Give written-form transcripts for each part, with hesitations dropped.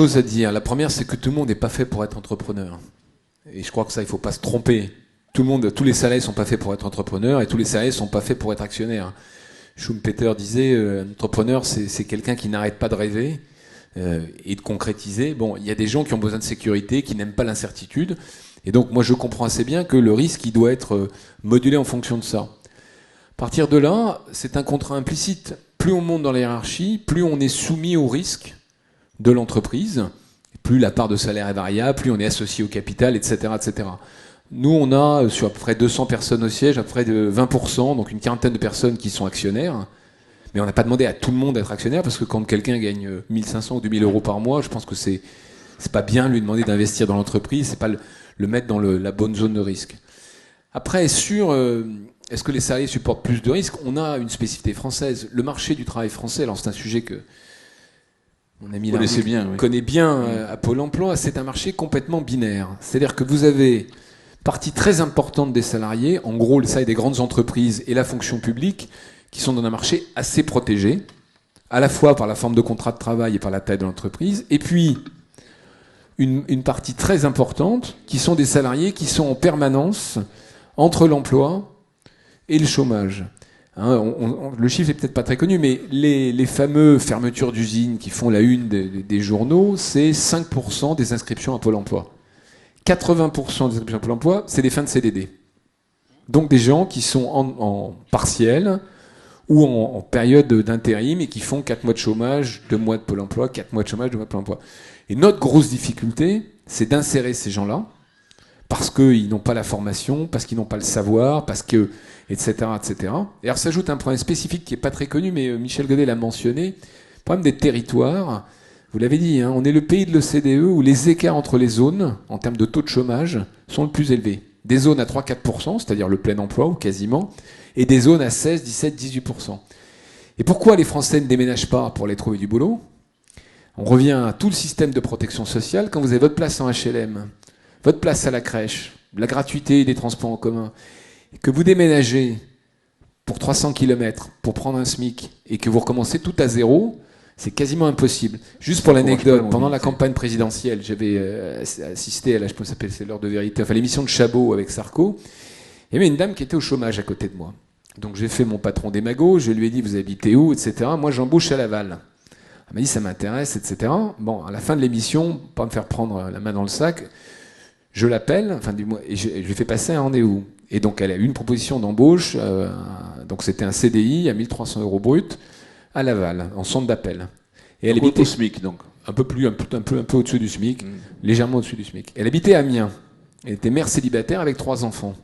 choses à dire. La première, c'est que tout le monde n'est pas fait pour être entrepreneur. Et je crois que ça, il faut pas se tromper. Tout le monde, tous les salariés sont pas faits pour être entrepreneurs et tous les salariés sont pas faits pour être actionnaires. Schumpeter disait, un entrepreneur, c'est quelqu'un qui n'arrête pas de rêver et de concrétiser. Bon, il y a des gens qui ont besoin de sécurité, qui n'aiment pas l'incertitude. Et donc, moi, je comprends assez bien que le risque, il doit être modulé en fonction de ça. À partir de là, c'est un contrat implicite. Plus on monte dans la hiérarchie, plus on est soumis au risque de l'entreprise, plus la part de salaire est variable, plus on est associé au capital, etc., etc. Nous, on a sur à peu près 200 personnes au siège, à peu près de 20%, donc une quarantaine de personnes qui sont actionnaires. Mais on n'a pas demandé à tout le monde d'être actionnaire, parce que quand quelqu'un gagne 1500 ou 2000 euros par mois, je pense que c'est pas bien lui demander d'investir dans l'entreprise, c'est pas le mettre dans la bonne zone de risque. Après, est-ce que les salariés supportent plus de risques? On a une spécificité française. Le marché du travail français, alors c'est un sujet que mon ami connaît bien à Pôle emploi, c'est un marché complètement binaire. C'est-à-dire que vous avez partie très importante des salariés, en gros, ça et des grandes entreprises et la fonction publique, qui sont dans un marché assez protégé, à la fois par la forme de contrat de travail et par la taille de l'entreprise, et puis une partie très importante qui sont des salariés qui sont en permanence entre l'emploi et le chômage. Le chiffre est peut-être pas très connu, mais les fameux fermetures d'usines qui font la une des journaux, c'est 5% des inscriptions à Pôle emploi. 80% des inscriptions à Pôle emploi, c'est des fins de CDD. Donc des gens qui sont en partiel ou en période d'intérim et qui font 4 mois de chômage, 2 mois de Pôle emploi, 4 mois de chômage, 2 mois de Pôle emploi. Et notre grosse difficulté, c'est d'insérer ces gens-là, parce qu'ils n'ont pas la formation, parce qu'ils n'ont pas le savoir, parce que, etc., etc. Et alors s'ajoute un problème spécifique qui n'est pas très connu, mais Michel Godet l'a mentionné, le problème des territoires. Vous l'avez dit, on est le pays de l'OCDE où les écarts entre les zones, en termes de taux de chômage, sont le plus élevés. Des zones à 3-4%, c'est-à-dire le plein emploi, ou quasiment, et des zones à 16, 17, 18%. Et pourquoi les Français ne déménagent pas pour aller trouver du boulot? On revient à tout le système de protection sociale. Quand vous avez votre place en HLM, votre place à la crèche, la gratuité des transports en commun, et que vous déménagez pour 300 km pour prendre un SMIC et que vous recommencez tout à zéro, c'est quasiment impossible. Juste pour l'anecdote, pendant la campagne présidentielle, j'avais assisté à je pense que c'est l'heure de vérité, enfin l'émission de Chabot avec Sarko. Il y avait une dame qui était au chômage à côté de moi. Donc j'ai fait mon patron démago, je lui ai dit vous habitez où, etc. Moi j'embauche à Laval. Elle m'a dit ça m'intéresse, etc. Bon, à la fin de l'émission, pas me faire prendre la main dans le sac, je l'appelle, enfin du moins, et je lui fais passer un rendez-vous. Et donc elle a eu une proposition d'embauche, donc c'était un CDI à 1300 € brut à Laval, en centre d'appel. Et elle habitait au SMIC, donc. Un peu au-dessus du SMIC, légèrement au-dessus du SMIC. Elle habitait à Amiens. Elle était mère célibataire avec 3 enfants.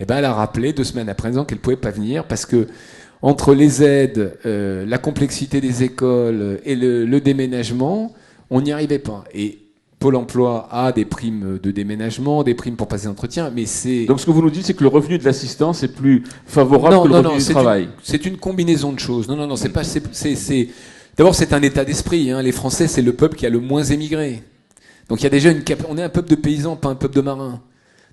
Et ben elle a rappelé 2 semaines après disant qu'elle pouvait pas venir parce que entre les aides, la complexité des écoles et le déménagement, on n'y arrivait pas. Et Pôle emploi a des primes de déménagement, des primes pour passer l'entretien, mais c'est... Donc ce que vous nous dites, c'est que le revenu de l'assistance est plus favorable que le revenu du travail. C'est une combinaison de choses. Non, c'est pas... D'abord, c'est un état d'esprit. Les Français, c'est le peuple qui a le moins émigré. Donc il y a déjà on est un peuple de paysans, pas un peuple de marins.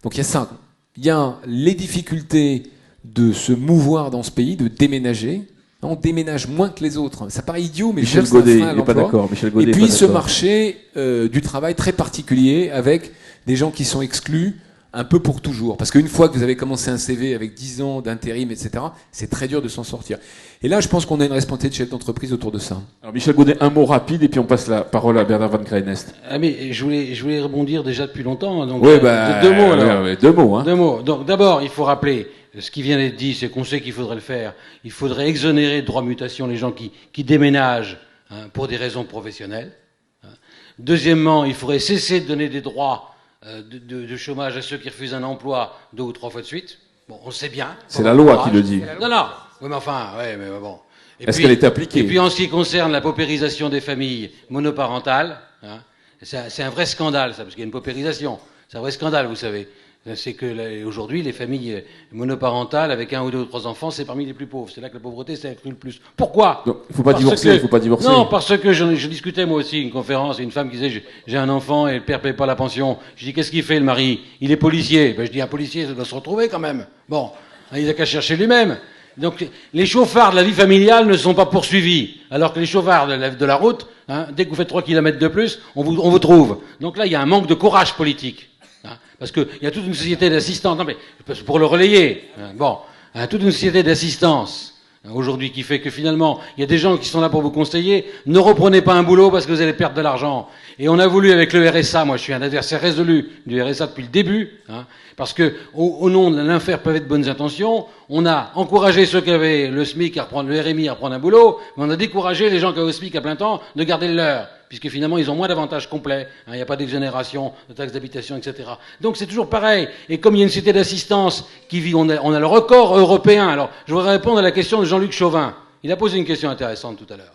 Donc il y a ça. Il y a les difficultés de se mouvoir dans ce pays, de déménager. On déménage moins que les autres. Ça paraît idiot, mais Michel Godet n'est pas d'accord. Et puis ce marché du travail très particulier avec des gens qui sont exclus un peu pour toujours. Parce qu'une fois que vous avez commencé un CV avec 10 ans d'intérim, etc., c'est très dur de s'en sortir. Et là, je pense qu'on a une responsabilité de chef d'entreprise autour de ça. Alors Michel Godet, un mot rapide, et puis on passe la parole à Bernard Van Kraenest. Ah mais je voulais rebondir déjà depuis longtemps. Donc, oui, 2 mots alors. Ouais, 2 mots. 2 mots. Donc d'abord, il faut rappeler ce qui vient d'être dit, c'est qu'on sait qu'il faudrait le faire. Il faudrait exonérer de droits de mutation les gens qui déménagent pour des raisons professionnelles. Deuxièmement, il faudrait cesser de donner des droits de chômage à ceux qui refusent un emploi 2 ou 3 fois de suite. Bon, on sait bien. C'est la loi qui le dit. Non. Oui, mais enfin, ouais, mais bon. Est-ce qu'elle est appliquée? Et puis en ce qui concerne la paupérisation des familles monoparentales, c'est un vrai scandale, ça, parce qu'il y a une paupérisation. C'est un vrai scandale, vous savez. C'est que aujourd'hui, les familles monoparentales avec 1 ou 2 ou 3 enfants, c'est parmi les plus pauvres. C'est là que la pauvreté s'est accrue le plus. Pourquoi? Il ne faut pas divorcer. Non, parce que je discutais moi aussi une conférence et une femme qui disait j'ai un enfant et le père paye pas la pension. Je dis qu'est-ce qu'il fait le mari? Il est policier. Ben je dis un policier ça doit se retrouver quand même. Bon, il n'a qu'à chercher lui-même. Donc les chauffards de la vie familiale ne sont pas poursuivis, alors que les chauffards de la route, hein, dès que vous faites 3 kilomètres de plus, on vous trouve. Donc là, il y a un manque de courage politique. Hein, parce qu'il y a toute une société d'assistance, non mais pour le relayer, hein, bon, hein, toute une société d'assistance aujourd'hui qui fait que finalement, il y a des gens qui sont là pour vous conseiller, ne reprenez pas un boulot parce que vous allez perdre de l'argent. Et on a voulu avec le RSA, moi je suis un adversaire résolu du RSA depuis le début, hein, parce que au nom de l'infère pavé de bonnes intentions, on a encouragé ceux qui avaient le SMIC à reprendre, le RMI à reprendre un boulot, mais on a découragé les gens qui avaient le SMIC à plein temps de garder le leur, puisque finalement ils ont moins d'avantages complets, hein, il n'y a pas d'exonération, de taxes d'habitation, etc. Donc c'est toujours pareil. Et comme il y a une société d'assistance qui vit, on a le record européen. Alors je voudrais répondre à la question de Jean-Luc Chauvin. Il a posé une question intéressante tout à l'heure.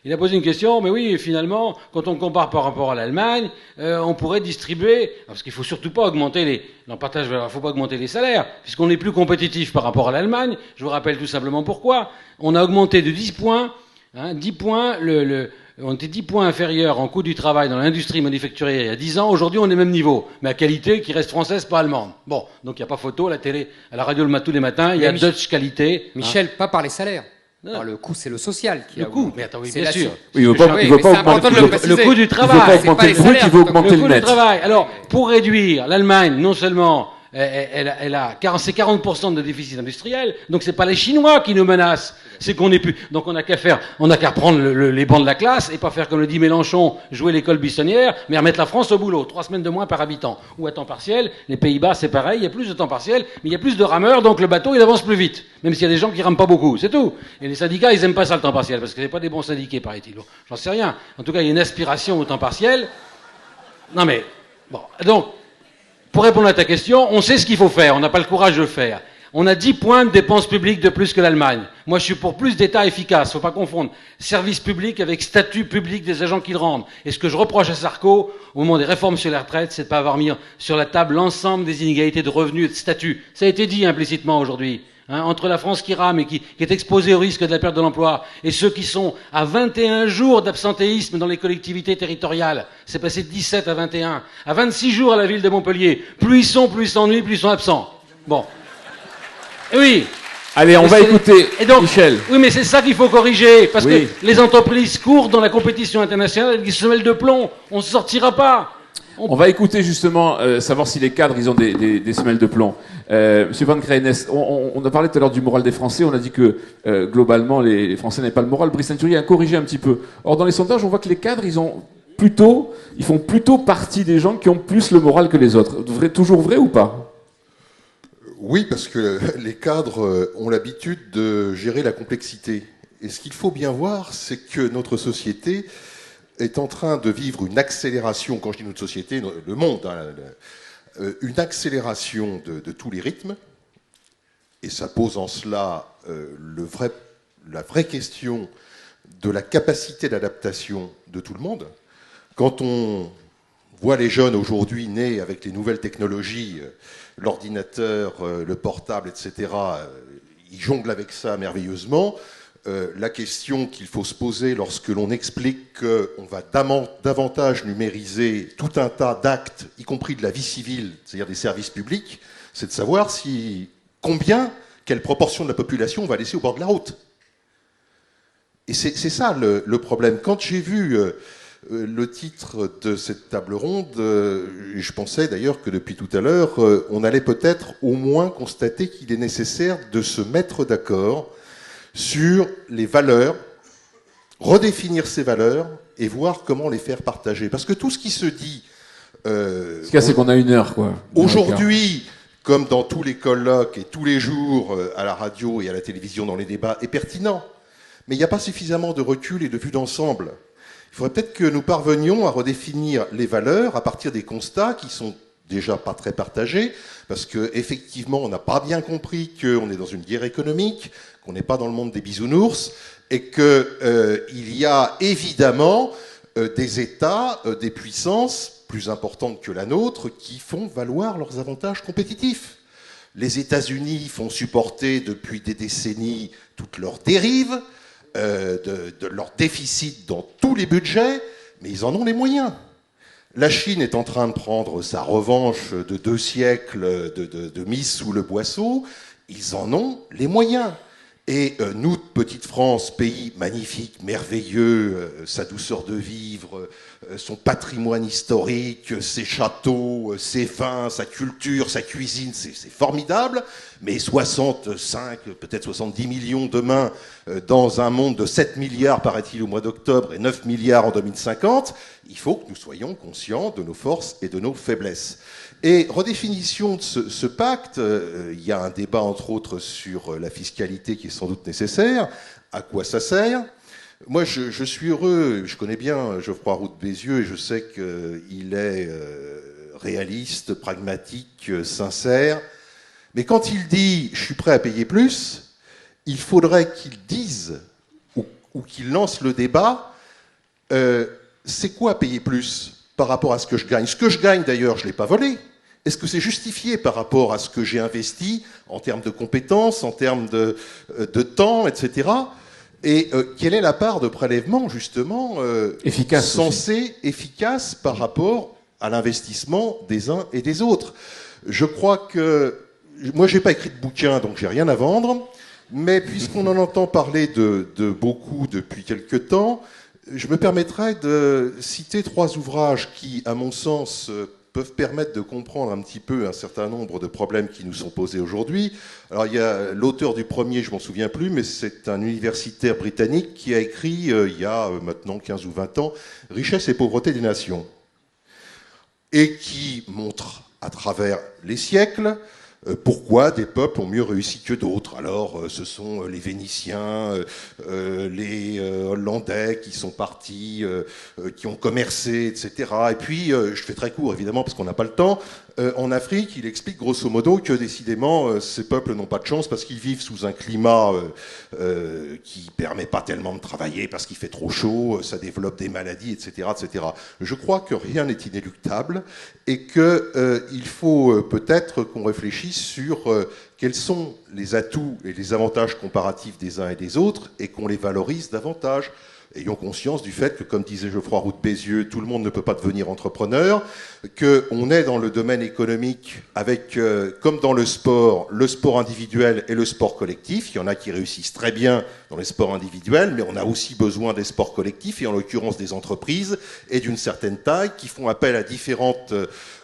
Il a posé une question, mais oui, finalement, quand on compare par rapport à l'Allemagne, on pourrait distribuer, parce qu'il faut surtout pas augmenter faut pas augmenter les salaires, puisqu'on est plus compétitif par rapport à l'Allemagne. Je vous rappelle tout simplement pourquoi. On a augmenté de 10 points, hein, 10 points, on était 10 points inférieurs en coût du travail dans l'industrie manufacturière il y a 10 ans. Aujourd'hui, on est au même niveau. Mais à qualité qui reste française, pas allemande. Bon. Donc, il n'y a pas photo, à la télé, à la radio tous les matins, il y a Dutch qualité. Michel, pas par les salaires. Alors, le coût, c'est le social qui le coût, mais attends, oui, bien sûr. Oui, il ne veut pas augmenter le coût du travail. Il ne veut pas augmenter le brut, il veut augmenter le net. Alors, pour réduire, l'Allemagne, non seulement, c'est 40% de déficit industriel, donc c'est pas les Chinois qui nous menacent, c'est qu'on n'est plus. Donc on n'a qu'à reprendre les bancs de la classe et pas faire comme le dit Mélenchon, jouer l'école buissonnière, mais remettre la France au boulot. 3 semaines de moins par habitant. Ou à temps partiel, les Pays-Bas c'est pareil, il y a plus de temps partiel, mais il y a plus de rameurs, donc le bateau il avance plus vite. Même s'il y a des gens qui rament pas beaucoup, c'est tout. Et les syndicats ils aiment pas ça le temps partiel, parce que c'est pas des bons syndiqués, paraît-il. J'en sais rien. En tout cas, il y a une aspiration au temps partiel. Non mais, bon, donc, pour répondre à ta question, on sait ce qu'il faut faire, on n'a pas le courage de le faire. On a 10 points de dépenses publiques de plus que l'Allemagne. Moi, je suis pour plus d'État efficace. Faut pas confondre service public avec statut public des agents qui le rendent. Et ce que je reproche à Sarko, au moment des réformes sur les retraites, c'est de pas avoir mis sur la table l'ensemble des inégalités de revenus et de statut. Ça a été dit implicitement aujourd'hui. Hein, entre la France qui rame et qui est exposée au risque de la perte de l'emploi et ceux qui sont à 21 jours d'absentéisme dans les collectivités territoriales. C'est passé de 17 à 21. À 26 jours à la ville de Montpellier. Plus ils sont, plus ils s'ennuient, plus ils sont absents. Bon. Oui. Allez, on va écouter Michel. Oui, mais c'est ça qu'il faut corriger, parce que les entreprises courent dans la compétition internationale avec des semelles de plomb. On ne sortira pas. On va écouter justement, savoir si les cadres, ils ont des semelles de plomb. Monsieur Van Creenes, on a parlé tout à l'heure du moral des Français, on a dit que globalement, les Français n'avaient pas le moral. Brice Centurier a corrigé un petit peu. Or, dans les sondages, on voit que les cadres, ils font plutôt partie des gens qui ont plus le moral que les autres. Toujours vrai ou pas ? Oui, parce que les cadres ont l'habitude de gérer la complexité. Et ce qu'il faut bien voir, c'est que notre société est en train de vivre une accélération, quand je dis notre société, le monde, hein, une accélération de tous les rythmes. Et ça pose en cela la vraie question de la capacité d'adaptation de tout le monde. Quand on voit les jeunes aujourd'hui nés avec les nouvelles technologies, l'ordinateur, le portable, etc., ils jonglent avec ça merveilleusement. La question qu'il faut se poser lorsque l'on explique qu'on va davantage numériser tout un tas d'actes, y compris de la vie civile, c'est-à-dire des services publics, c'est de savoir quelle proportion de la population on va laisser au bord de la route. Et c'est ça le problème. Quand j'ai vu le titre de cette table ronde, je pensais d'ailleurs que depuis tout à l'heure, on allait peut-être au moins constater qu'il est nécessaire de se mettre d'accord sur les valeurs, redéfinir ces valeurs et voir comment les faire partager. Parce que tout ce qui se dit... ce qu'il y a, c'est qu'on a 1 heure, quoi. Aujourd'hui, comme dans tous les colloques et tous les jours à la radio et à la télévision dans les débats, est pertinent. Mais il n'y a pas suffisamment de recul et de vue d'ensemble. Il faudrait peut-être que nous parvenions à redéfinir les valeurs à partir des constats qui sont déjà pas très partagés, parce qu'effectivement, on n'a pas bien compris qu'on est dans une guerre économique, qu'on n'est pas dans le monde des bisounours, et qu'il y a évidemment des États, des puissances plus importantes que la nôtre, qui font valoir leurs avantages compétitifs. Les États-Unis font supporter depuis des décennies toutes leurs dérives, de leur déficit dans tous les budgets, mais ils en ont les moyens. La Chine est en train de prendre sa revanche de 2 siècles de mise sous le boisseau. Ils en ont les moyens. Et nous, petite France, pays magnifique, merveilleux, sa douceur de vivre, son patrimoine historique, ses châteaux, ses vins, sa culture, sa cuisine, c'est formidable. Mais 65, peut-être 70 millions demain, dans un monde de 7 milliards, paraît-il, au mois d'octobre, et 9 milliards en 2050, il faut que nous soyons conscients de nos forces et de nos faiblesses. Et redéfinition de ce pacte, il y a un débat entre autres sur la fiscalité qui est sans doute nécessaire. À quoi ça sert ? Moi, je suis heureux, je connais bien Geoffroy Roux de Bézieux et je sais qu'il est réaliste, pragmatique, sincère. Mais quand il dit « je suis prêt à payer plus », il faudrait qu'il dise ou qu'il lance le débat c'est quoi payer plus par rapport à ce que je gagne ? Ce que je gagne, d'ailleurs, je ne l'ai pas volé. Est-ce que c'est justifié par rapport à ce que j'ai investi en termes de compétences, en termes de temps, etc. Et quelle est la part de prélèvement, justement, efficace par rapport à l'investissement des uns et des autres ? Je crois que... Moi, je n'ai pas écrit de bouquin, donc j'ai rien à vendre. Mais puisqu'on en entend parler de beaucoup depuis quelque temps, je me permettrai de citer 3 ouvrages qui, à mon sens, peuvent permettre de comprendre un petit peu un certain nombre de problèmes qui nous sont posés aujourd'hui. Alors, il y a l'auteur du premier, je m'en souviens plus, mais c'est un universitaire britannique qui a écrit, il y a maintenant 15 ou 20 ans, « Richesse et pauvreté des nations », et qui montre, à travers les siècles, pourquoi des peuples ont mieux réussi que d'autres. Alors, ce sont les Vénitiens, les Hollandais qui sont partis, qui ont commercé, etc. Et puis, je fais très court, évidemment, parce qu'on n'a pas le temps, en Afrique, il explique grosso modo que, décidément, ces peuples n'ont pas de chance parce qu'ils vivent sous un climat qui permet pas tellement de travailler parce qu'il fait trop chaud, ça développe des maladies, etc., etc. Je crois que rien n'est inéluctable et qu'il faut peut-être qu'on réfléchisse sur quels sont les atouts et les avantages comparatifs des uns et des autres et qu'on les valorise davantage. Ayons conscience du fait que, comme disait Geoffroy Roux de Bézieux, tout le monde ne peut pas devenir entrepreneur, qu'on est dans le domaine économique avec, comme dans le sport individuel et le sport collectif. Il y en a qui réussissent très bien dans les sports individuels, mais on a aussi besoin des sports collectifs, et en l'occurrence des entreprises, et d'une certaine taille, qui font appel à différentes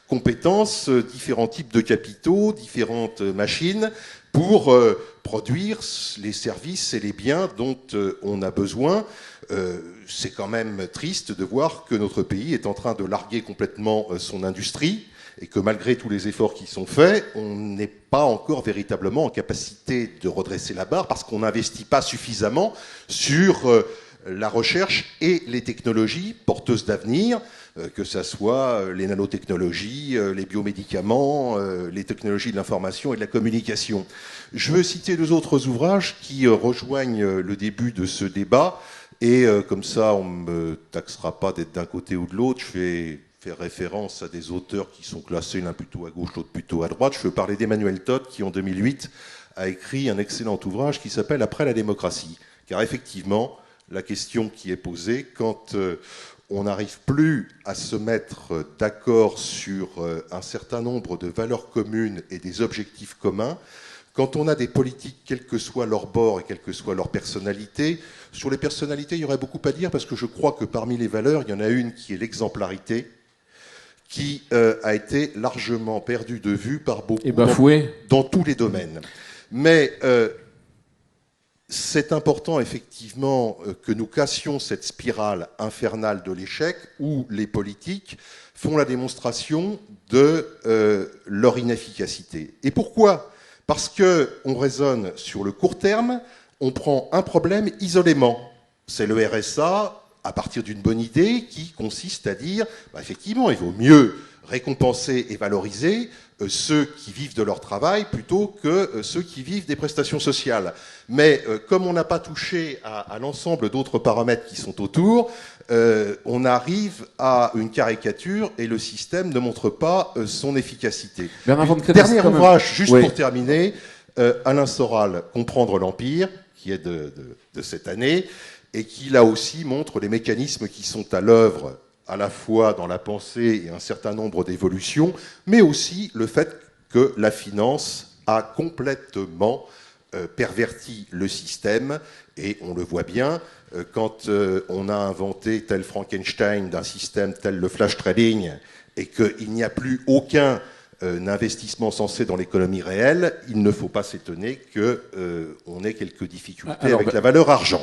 compétences, différents types de capitaux, différentes machines, pour produire les services et les biens dont on a besoin. C'est quand même triste de voir que notre pays est en train de larguer complètement son industrie et que malgré tous les efforts qui sont faits, on n'est pas encore véritablement en capacité de redresser la barre parce qu'on n'investit pas suffisamment sur la recherche et les technologies porteuses d'avenir, que ce soit les nanotechnologies, les biomédicaments, les technologies de l'information et de la communication. Je veux citer 2 autres ouvrages qui rejoignent le début de ce débat, et comme ça on ne me taxera pas d'être d'un côté ou de l'autre. Je vais faire référence à des auteurs qui sont classés l'un plutôt à gauche, l'autre plutôt à droite. Je veux parler d'Emmanuel Todd qui en 2008 a écrit un excellent ouvrage qui s'appelle « Après la démocratie », car effectivement, la question qui est posée, quand on n'arrive plus à se mettre d'accord sur un certain nombre de valeurs communes et des objectifs communs, quand on a des politiques, quel que soit leur bord et quelle que soit leur personnalité, sur les personnalités, il y aurait beaucoup à dire, parce que je crois que parmi les valeurs, il y en a une qui est l'exemplarité, qui a été largement perdue de vue par beaucoup dans tous les domaines. Mais c'est important, effectivement, que nous cassions cette spirale infernale de l'échec où les politiques font la démonstration de leur inefficacité. Et pourquoi ? Parce qu'on raisonne sur le court terme, on prend un problème isolément. C'est le RSA, à partir d'une bonne idée qui consiste à dire, effectivement, il vaut mieux récompenser et valoriser ceux qui vivent de leur travail plutôt que ceux qui vivent des prestations sociales. Mais comme on n'a pas touché à l'ensemble d'autres paramètres qui sont autour, on arrive à une caricature et le système ne montre pas son efficacité. Dernier ouvrage, juste pour terminer, Alain Soral, Comprendre l'Empire, qui est de cette année, et qui là aussi montre les mécanismes qui sont à l'œuvre à la fois dans la pensée et un certain nombre d'évolutions, mais aussi le fait que la finance a complètement pervertit le système, et on le voit bien, quand on a inventé tel Frankenstein d'un système tel le flash trading, et qu'il n'y a plus aucun investissement sensé dans l'économie réelle, il ne faut pas s'étonner qu'on ait quelques difficultés avec la valeur argent.